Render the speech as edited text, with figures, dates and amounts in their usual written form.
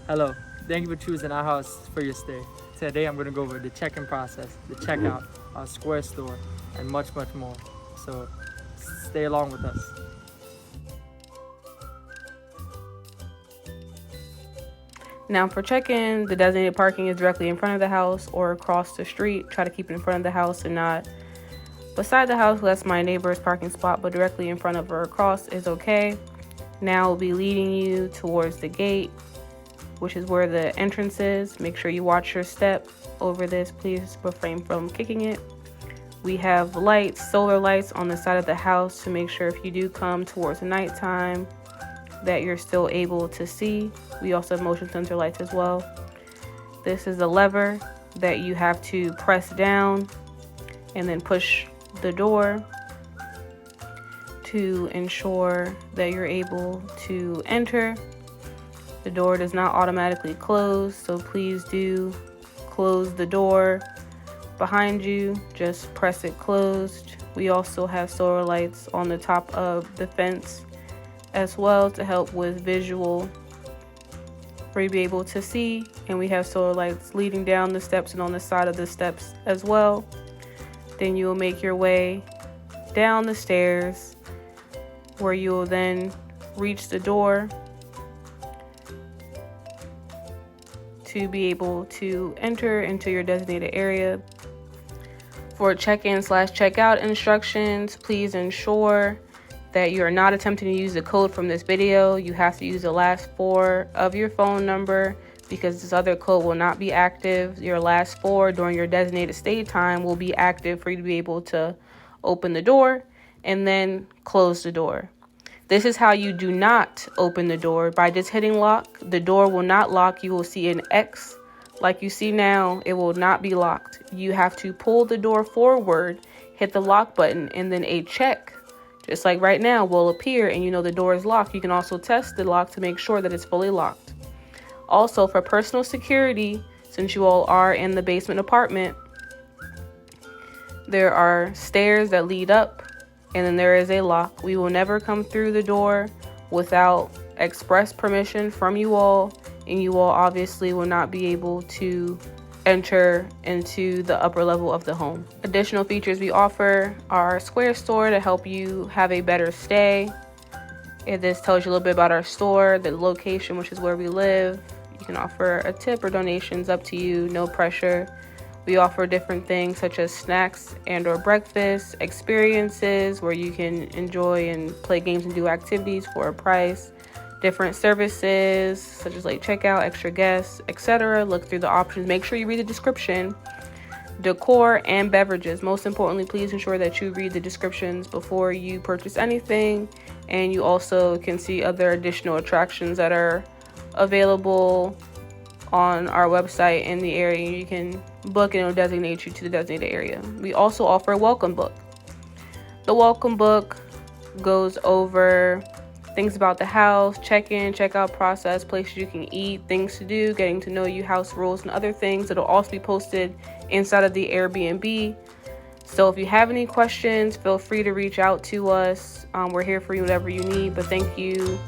Hello, thank you for choosing our house for your stay. Today I'm going to go over the check-in process, the checkout, our square store, and much, much more. So stay along with us. Now for check-in, the designated parking is directly in front of the house or across the street. Try to keep it in front of the house and not beside the house. That's my neighbor's parking spot, but directly in front of or across is okay. Now we'll be leading you towards the gate, which is where the entrance is. Make sure you watch your step over this. Please refrain from kicking it. We have lights, solar lights on the side of the house to make sure if you do come towards nighttime that you're still able to see. We also have motion sensor lights as well. This is the lever that you have to press down and then push the door to ensure that you're able to enter. The door does not automatically close, so please do close the door behind you. Just press it closed. We also have solar lights on the top of the fence as well to help with visual for you to be able to see. And we have solar lights leading down the steps and on the side of the steps as well. Then you will make your way down the stairs where you will then reach the door to be able to enter into your designated area. For check-in/checkout instructions, please ensure that you are not attempting to use the code from this video. You have to use the last 4 of your phone number because this other code will not be active. Your last 4 during your designated stay time will be active for you to be able to open the door and then close the door. This is how you do not open the door. By just hitting lock, the door will not lock. You will see an X like you see now. It will not be locked. You have to pull the door forward, hit the lock button, and then a check, just like right now, will appear and you know the door is locked. You can also test the lock to make sure that it's fully locked. Also, for personal security, since you all are in the basement apartment, there are stairs that lead up and then there is a lock. We will never come through the door without express permission from you all, and you all obviously will not be able to enter into the upper level of the home. Additional features we offer are Square Store to help you have a better stay. And this tells you a little bit about our store, the location, which is where we live. You can offer a tip or donations, up to you, no pressure. We offer different things such as snacks and or breakfast, experiences where you can enjoy and play games and do activities for a price. Different services such as late checkout, extra guests, etc. Look through the options. Make sure you read the description. Decor and beverages. Most importantly, please ensure that you read the descriptions before you purchase anything. And you also can see other additional attractions that are available on our website in the area. You can book and it'll designate you to the designated area. We also offer a welcome book. The welcome book goes over things about the house, check-in, check-out process, places you can eat, things to do, getting to know you, house rules, and other things. It'll also be posted inside of the Airbnb. So if you have any questions, feel free to reach out to us. We're here for you, whatever you need. But thank you